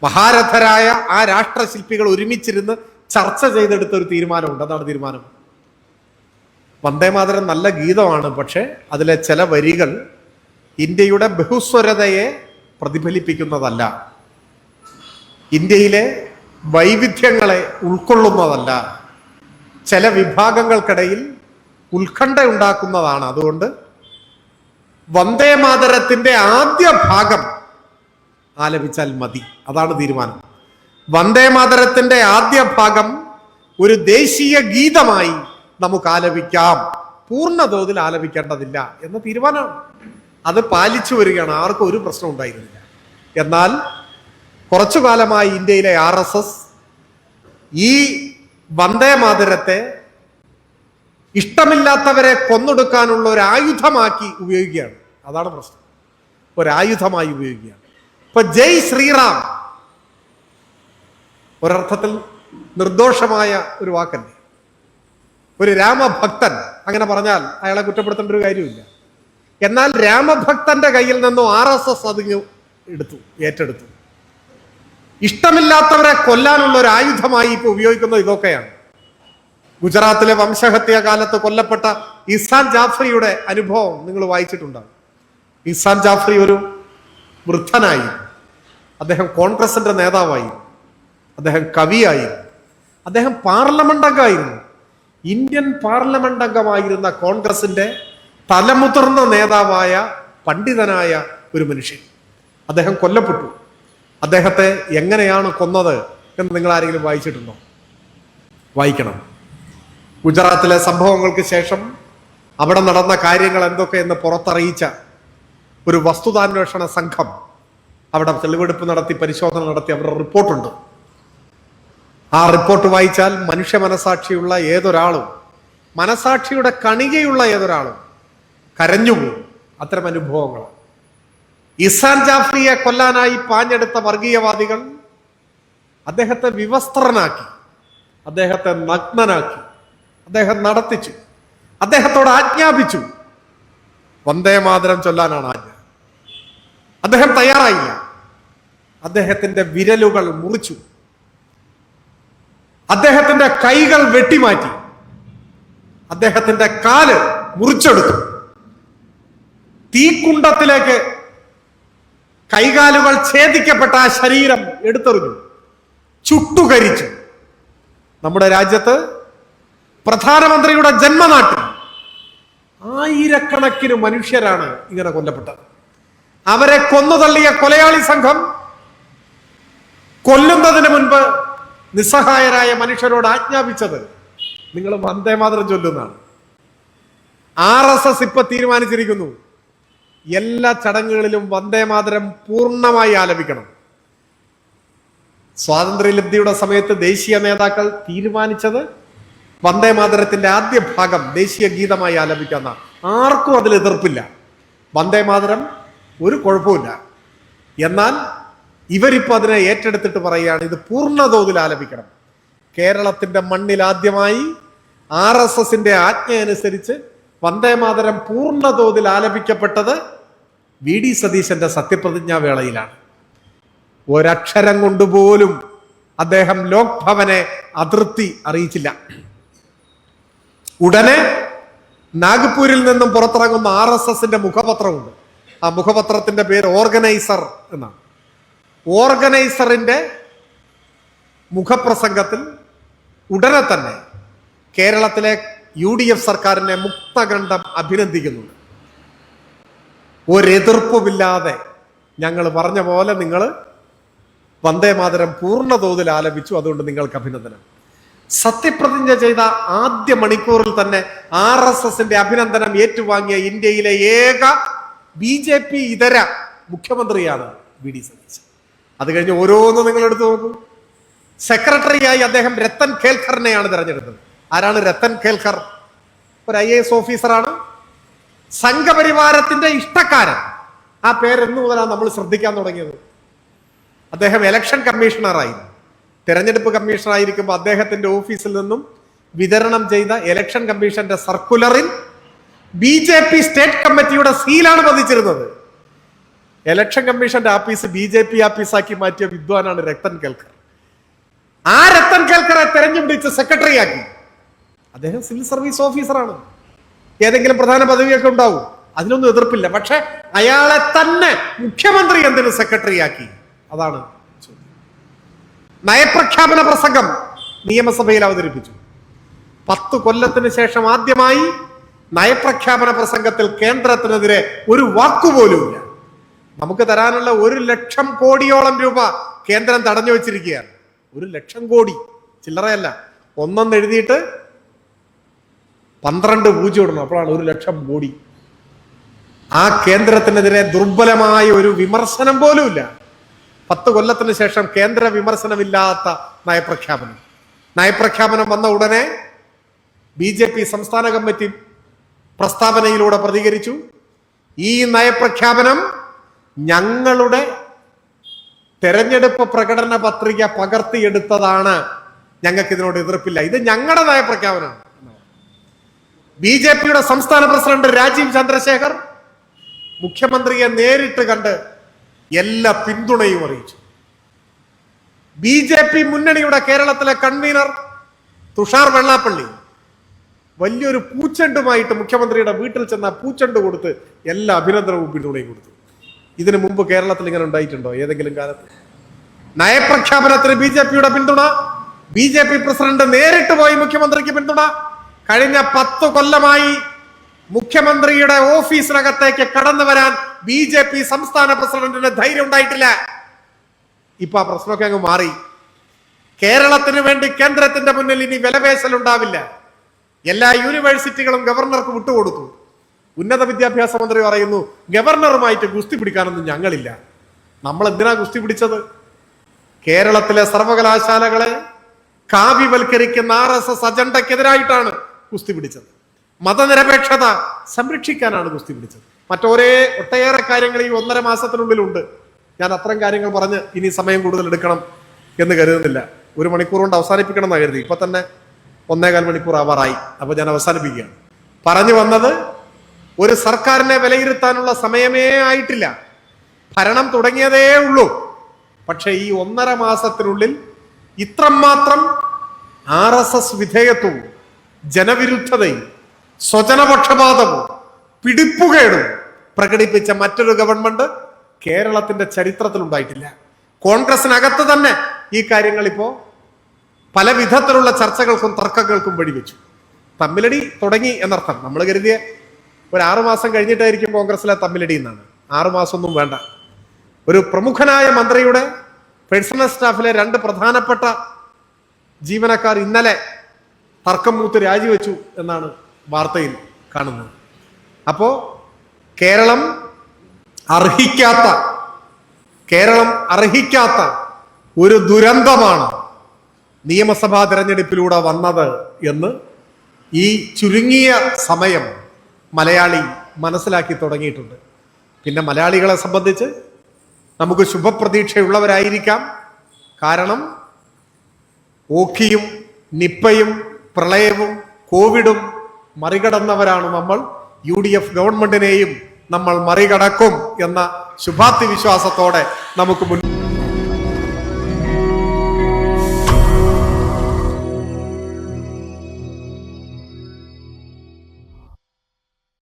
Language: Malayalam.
മഹാരഥരായ ആ രാഷ്ട്രശില്പികൾ ഒരുമിച്ചിരുന്ന് ചർച്ച ചെയ്തെടുത്ത ഒരു തീരുമാനമുണ്ട്. അതാണ് തീരുമാനം. വന്ദേമാതരം നല്ല ഗീതമാണ്, പക്ഷെ അതിലെ ചില വരികൾ ഇന്ത്യയുടെ ബഹുസ്വരതയെ പ്രതിഫലിപ്പിക്കുന്നതല്ല, ഇന്ത്യയിലെ വൈവിധ്യങ്ങളെ ഉൾക്കൊള്ളുന്നതല്ല, ചില വിഭാഗങ്ങൾക്കിടയിൽ ഉത്കണ്ഠ ഉണ്ടാക്കുന്നതാണ്. അതുകൊണ്ട് വന്ദേമാതരത്തിന്റെ ആദ്യ ഭാഗം ആലപിച്ചാൽ മതി. അതാണ് തീരുമാനം. വന്ദേമാതരത്തിന്റെ ആദ്യ ഭാഗം ഒരു ദേശീയ ഗീതമായി നമുക്ക് ആലപിക്കാം, പൂർണ്ണ തോതിൽ ആലപിക്കേണ്ടതില്ല എന്ന തീരുമാനമാണ്. അത് പാലിച്ചു വരികയാണ്. ആർക്കും ഒരു പ്രശ്നം ഉണ്ടായിരുന്നില്ല. എന്നാൽ കുറച്ചു കാലമായി ഇന്ത്യയിലെ RSS ഈ വന്ദേമാതരത്തെ ഇഷ്ടമില്ലാത്തവരെ കൊന്നൊടുക്കാനുള്ള ഒരു ആയുധമാക്കി ഉപയോഗിക്കുകയാണ്. അതാണ് പ്രശ്നം. ഒരായുധമായി ഉപയോഗിക്കുകയാണ്. ഇപ്പൊ ജയ് ശ്രീറാം ഒരർത്ഥത്തിൽ നിർദോഷമായ ഒരു വാക്കല്ലേ. ഒരു രാമഭക്തൻ അങ്ങനെ പറഞ്ഞാൽ അയാളെ കുറ്റപ്പെടുത്തേണ്ട ഒരു കാര്യമില്ല. എന്നാൽ രാമഭക്തന്റെ കയ്യിൽ നിന്നും RSS അതിന് ഏറ്റെടുത്തു. ഇഷ്ടമില്ലാത്തവരെ കൊല്ലാനുള്ള ഒരു ആയുധമായി ഇപ്പൊ ഉപയോഗിക്കുന്നത് ഇതൊക്കെയാണ്. ഗുജറാത്തിലെ വംശഹത്യ കാലത്ത് കൊല്ലപ്പെട്ട ഇസാൻ ജാഫ്രിയുടെ അനുഭവം നിങ്ങൾ വായിച്ചിട്ടുണ്ടാകും. ഇസാൻ ജാഫ്രി ഒരു വൃദ്ധനായി, അദ്ദേഹം കോൺഗ്രസിന്റെ നേതാവായി, അദ്ദേഹം കവിയായി, അദ്ദേഹം പാർലമെന്റ് അംഗമായിരുന്നു. ഇന്ത്യൻ പാർലമെന്റ് അംഗമായിരുന്ന കോൺഗ്രസിന്റെ തലമുതിർന്ന നേതാവായ പണ്ഡിതനായ ഒരു മനുഷ്യൻ. അദ്ദേഹം കൊല്ലപ്പെട്ടു. അദ്ദേഹത്തെ എങ്ങനെയാണ് കൊന്നത് എന്ന് നിങ്ങൾ ആരെങ്കിലും വായിച്ചിട്ടുണ്ടോ? വായിക്കണം. ഗുജറാത്തിലെ സംഭവങ്ങൾക്ക് ശേഷം അവിടെ നടന്ന കാര്യങ്ങൾ എന്തൊക്കെയെന്ന് പുറത്തറിയിച്ച ഒരു വസ്തുതാന്വേഷണ സംഘം അവിടെ തെളിവെടുപ്പ് നടത്തി, പരിശോധന നടത്തി, അവരുടെ റിപ്പോർട്ടുണ്ട്. ആ റിപ്പോർട്ട് വായിച്ചാൽ മനുഷ്യ മനസാക്ഷിയുള്ള ഏതൊരാളും, മനസാക്ഷിയുടെ കണികയുള്ള ഏതൊരാളും കരഞ്ഞുപോകും. അത്തരം അനുഭവങ്ങൾ. ഇസാൻ ജാഫ്രിയെ കൊല്ലാനായി പാഞ്ഞെടുത്ത വർഗീയവാദികൾ അദ്ദേഹത്തെ വിവസ്ത്രനാക്കി, അദ്ദേഹത്തെ നഗ്നനാക്കി, അദ്ദേഹം നടത്തിച്ചു, അദ്ദേഹത്തോട് ആജ്ഞാപിച്ചു. വന്ദേമാതരം ചൊല്ലാനാണ് ആജ്ഞ. അദ്ദേഹം തയ്യാറായില്ല. അദ്ദേഹത്തിന്റെ വിരലുകൾ മുറിച്ചു, അദ്ദേഹത്തിന്റെ കൈകൾ വെട്ടിമാറ്റി, അദ്ദേഹത്തിന്റെ കാല് മുറിച്ചെടുത്തു, തീക്കുണ്ടത്തിലേക്ക് കൈകാലുകൾ ഛേദിക്കപ്പെട്ട ആ ശരീരം എടുത്തെറിഞ്ഞു, ചുട്ടുകരിച്ചു. നമ്മുടെ രാജ്യത്ത് പ്രധാനമന്ത്രിയുടെ ജന്മനാട്ടിൽ ആയിരക്കണക്കിന് മനുഷ്യരാണ് ഇങ്ങനെ കൊല്ലപ്പെട്ടത്. അവരെ കൊന്നുതള്ളിയ കൊലയാളി സംഘം കൊല്ലുന്നതിന് മുൻപ് നിസ്സഹായരായ മനുഷ്യരോട് ആജ്ഞാപിച്ചത് നിങ്ങൾ വന്ദേമാതരം ചൊല്ലുന്നതാണ്. RSS ഇപ്പൊ തീരുമാനിച്ചിരിക്കുന്നു, എല്ലാ ചടങ്ങുകളിലും വന്ദേമാതരം പൂർണ്ണമായി ആലപിക്കണം. സ്വാതന്ത്ര്യലബ്ധിയുടെ സമയത്ത് ദേശീയ നേതാക്കൾ തീരുമാനിച്ചത് വന്ദേമാതരത്തിന്റെ ആദ്യ ഭാഗം ദേശീയ ഗീതമായി ആലപിക്കുന്ന. ആർക്കും അതിൽ എതിർപ്പില്ല. വന്ദേമാതരം ഒരു കുഴപ്പമില്ല. എന്നാൽ ഇവരിപ്പോ അതിനെ ഏറ്റെടുത്തിട്ട് പറയുകയാണ് ഇത് പൂർണ്ണ തോതിൽ ആലപിക്കണം. കേരളത്തിന്റെ മണ്ണിൽ ആദ്യമായി RSSന്റെ ആജ്ഞ അനുസരിച്ച് വന്ദേമാതരം പൂർണ്ണ തോതിൽ ആലപിക്കപ്പെട്ടത് VD സതീശന്റെ സത്യപ്രതിജ്ഞാ വേളയിലാണ്. ഒരക്ഷരം കൊണ്ടുപോലും അദ്ദേഹം ലോക് ഭവനെ അതൃപ്തി അറിയിച്ചില്ല. ഉടനെ നാഗ്പൂരിൽ നിന്നും പുറത്തിറങ്ങുന്ന RSSന്റെ മുഖപത്രമുണ്ട്. ആ മുഖപത്രത്തിന്റെ പേര് ഓർഗനൈസർ എന്നാണ്. ഓർഗനൈസറിന്റെ മുഖപ്രസംഗത്തിൽ ഉടനെ തന്നെ കേരളത്തിലെ UDF സർക്കാരിനെ മുക്തകണ്ഠം അഭിനന്ദിക്കുന്നുണ്ട്. ഒരെതിർപ്പുമില്ലാതെ ഞങ്ങൾ പറഞ്ഞ പോലെ നിങ്ങൾ വന്ദേമാതരം പൂർണ്ണ തോതിൽ ആലപിച്ചു, അതുകൊണ്ട് നിങ്ങൾക്ക് അഭിനന്ദനം. സത്യപ്രതിജ്ഞ ചെയ്ത ആദ്യ മണിക്കൂറിൽ തന്നെ RSSന്റെ അഭിനന്ദനം ഏറ്റുവാങ്ങിയ ഇന്ത്യയിലെ ഏക BJP ഇതര മുഖ്യമന്ത്രിയാണ് VD സതീശൻ. അത് കഴിഞ്ഞ് ഓരോന്നും നിങ്ങൾ എടുത്തു നോക്കൂ. സെക്രട്ടറിയായി അദ്ദേഹം രത്തൻ ഖേൽക്കറിനെയാണ് തിരഞ്ഞെടുത്തത്. ആരാണ് രത്തൻ ഖേൽക്കർ? ഒരു IAS ഓഫീസറാണ്, സംഘപരിവാരത്തിന്റെ ഇഷ്ടക്കാരൻ. ആ പേരെന്നു മുതലാണ് നമ്മൾ ശ്രദ്ധിക്കാൻ തുടങ്ങിയത്. അദ്ദേഹം ഇലക്ഷൻ കമ്മീഷണറായിരുന്നു. തെരഞ്ഞെടുപ്പ് കമ്മീഷണറായിരിക്കുമ്പോൾ അദ്ദേഹത്തിന്റെ ഓഫീസിൽ നിന്നും വിതരണം ചെയ്ത ഇലക്ഷൻ കമ്മീഷന്റെ സർക്കുലറിൽ BJP സ്റ്റേറ്റ് കമ്മിറ്റിയുടെ സീലാണ് പതിച്ചിരുന്നത്. ഇലക്ഷൻ കമ്മീഷന്റെ ആഫീസ് BJP ആഫീസാക്കി മാറ്റിയ വിദ്വാനാണ് രത്തൻ കേൽക്കർ. ആ രത്തൻ കേൽക്കറെ തെരഞ്ഞെടുത്ത് സെക്രട്ടറിയാക്കി. അദ്ദേഹം സിവിൽ സർവീസ് ഓഫീസറാണ്. ഏതെങ്കിലും പ്രധാന പദവിയൊക്കെ ഉണ്ടാവും, അതിനൊന്നും എതിർപ്പില്ല. പക്ഷെ അയാളെ തന്നെ മുഖ്യമന്ത്രി എന്തിന് സെക്രട്ടറിയാക്കി? അതാണ് ചോദ്യം. നയപ്രഖ്യാപന പ്രസംഗം നിയമസഭയിൽ അവതരിപ്പിച്ചു. 10 കൊല്ലത്തിന് ശേഷം ആദ്യമായി നയപ്രഖ്യാപന പ്രസംഗത്തിൽ കേന്ദ്രത്തിനെതിരെ ഒരു വാക്കുപോലുമില്ല. നമുക്ക് തരാനുള്ള 1,00,000 കോടിയോളം രൂപ കേന്ദ്രം തടഞ്ഞു വെച്ചിരിക്കുകയാണ്. 1,00,000 കോടി ചില്ലറയല്ല. ഒന്നെന്ന് എഴുതിയിട്ട് 12 പൂജ്യം ഇടണം, അപ്പോഴാണ് 1,00,000 കോടി. ആ കേന്ദ്രത്തിനെതിരെ ദുർബലമായ ഒരു വിമർശനം പോലുമില്ല. 10 കൊല്ലത്തിന് ശേഷം കേന്ദ്ര വിമർശനമില്ലാത്ത നയപ്രഖ്യാപനം. നയപ്രഖ്യാപനം വന്ന ഉടനെ BJP സംസ്ഥാന കമ്മിറ്റി പ്രസ്താവനയിലൂടെ പ്രതികരിച്ചു. ഈ നയപ്രഖ്യാപനം ഞങ്ങളുടെ തെരഞ്ഞെടുപ്പ് പ്രകടന പത്രിക പകർത്തിയെടുത്തതാണ്, ഞങ്ങൾക്ക് ഇതിനോട് എതിർപ്പില്ല, ഇത് ഞങ്ങളുടെ നയപ്രഖ്യാപനമാണ്. BJPയുടെ സംസ്ഥാന പ്രസിഡന്റ് രാജീവ് ചന്ദ്രശേഖർ മുഖ്യമന്ത്രിയെ നേരിട്ട് കണ്ട് എല്ലാ പിന്തുണയും അറിയിച്ചു. BJP മുന്നണിയുടെ കേരളത്തിലെ കൺവീനർ തുഷാർ വെള്ളാപ്പള്ളി വലിയൊരു പൂച്ചെണ്ടുമായിട്ട് മുഖ്യമന്ത്രിയുടെ വീട്ടിൽ ചെന്ന പൂച്ചെണ്ട് കൊടുത്ത് എല്ലാ അഭിനന്ദനവും പിന്തുണയും കൊടുത്തു. ഇതിനു മുമ്പ് കേരളത്തിൽ ഇങ്ങനെ ഉണ്ടായിട്ടുണ്ടോ ഏതെങ്കിലും കാലത്ത്? നയപ്രഖ്യാപനത്തിന് BJPയുടെ പിന്തുണ, BJP പ്രസിഡന്റ് നേരിട്ട് പോയി മുഖ്യമന്ത്രിക്ക് പിന്തുണ. കഴിഞ്ഞ 10 കൊല്ലമായി മുഖ്യമന്ത്രിയുടെ ഓഫീസിനകത്തേക്ക് കടന്നു വരാൻ BJP സംസ്ഥാന പ്രസിഡന്റിന് ധൈര്യം ഉണ്ടായിട്ടില്ല. ഇപ്പൊ ആ പ്രശ്നമൊക്കെ അങ്ങ് മാറി. കേരളത്തിന് വേണ്ടി കേന്ദ്രത്തിന്റെ മുന്നിൽ ഇനി വിലപേശൽ ഉണ്ടാവില്ല. എല്ലാ യൂണിവേഴ്സിറ്റികളും ഗവർണർക്ക് വിട്ടുകൊടുത്തു. ഉന്നത വിദ്യാഭ്യാസ മന്ത്രി പറയുന്നു, ഗവർണറുമായിട്ട് ഗുസ്തി പിടിക്കാനൊന്നും ഞങ്ങളില്ല. നമ്മൾ എന്തിനാ ഗുസ്തി പിടിച്ചത്? കേരളത്തിലെ സർവകലാശാലകളെ കാവ്യവൽക്കരിക്കുന്ന RSS അജണ്ടക്കെതിരായിട്ടാണ് ഗുസ്തി പിടിച്ചത്. മതനിരപേക്ഷത സംരക്ഷിക്കാനാണ് ഗുസ്തി പിടിച്ചത്. ഒട്ടേറെ കാര്യങ്ങൾ ഈ 1.5 മാസത്തിനുള്ളിലുണ്ട്. ഞാൻ അത്തരം കാര്യങ്ങൾ പറഞ്ഞ് ഇനി സമയം കൂടുതൽ എടുക്കണം എന്ന് കരുതുന്നില്ല. 1 മണിക്കൂർ കൊണ്ട് അവസാനിപ്പിക്കണം എന്നാണ് കരുതി. ഇപ്പൊ തന്നെ 1.25 മണിക്കൂർ ആവാറായി. അപ്പൊ ഞാൻ അവസാനിപ്പിക്കുകയാണ്. പറഞ്ഞു വന്നത്, ഒരു സർക്കാരിനെ വിലയിരുത്താനുള്ള സമയമേ ആയിട്ടില്ല. ഭരണം തുടങ്ങിയതേ ഉള്ളൂ. പക്ഷെ ഈ 1.5 മാസത്തിനുള്ളിൽ ഇത്രമാത്രം RSS വിധേയത്വവും ജനവിരുദ്ധതയും സ്വജനപക്ഷപാതവും പിടിപ്പുകേടും പ്രകടിപ്പിച്ച മറ്റൊരു ഗവൺമെന്റ് കേരളത്തിന്റെ ചരിത്രത്തിൽ ഉണ്ടായിട്ടില്ല. കോൺഗ്രസിനകത്ത് തന്നെ ഈ കാര്യങ്ങൾ ഇപ്പോ പല വിധത്തിലുള്ള ചർച്ചകൾക്കും തർക്കങ്ങൾക്കും വഴിവെച്ചു. തമ്മിലടി തുടങ്ങി എന്നർത്ഥം. നമ്മൾ കരുതിയ ഒരു 6 മാസം കഴിഞ്ഞിട്ടായിരിക്കും കോൺഗ്രസിലെ തമ്മിലടി എന്നാണ്. 6 മാസമൊന്നും വേണ്ട. ഒരു പ്രമുഖനായ മന്ത്രിയുടെ പേഴ്സണൽ സ്റ്റാഫിലെ 2 പ്രധാനപ്പെട്ട ജീവനക്കാർ ഇന്നലെ തർക്കം മൂത്ത് രാജിവെച്ചു എന്നാണ് വാർത്തയിൽ കാണുന്നത്. അപ്പോ കേരളം അർഹിക്കാത്ത ഒരു ദുരന്തമാണ് നിയമസഭാ തെരഞ്ഞെടുപ്പിലൂടെ വന്നത് എന്ന് ഈ ചുരുങ്ങിയ സമയം മലയാളി മനസ്സിലാക്കി തുടങ്ങിയിട്ടുണ്ട്. പിന്നെ മലയാളികളെ സംബന്ധിച്ച് നമുക്ക് ശുഭപ്രതീക്ഷയുള്ളവരായിരിക്കാം. കാരണം ഓഖിയും നിപ്പയും പ്രളയവും കോവിഡും മറികടന്നവരാണ് നമ്മൾ. UDF ഗവൺമെന്റിനെയും നമ്മൾ മറികടക്കും എന്ന ശുഭാപ്തി വിശ്വാസത്തോടെ നമുക്ക്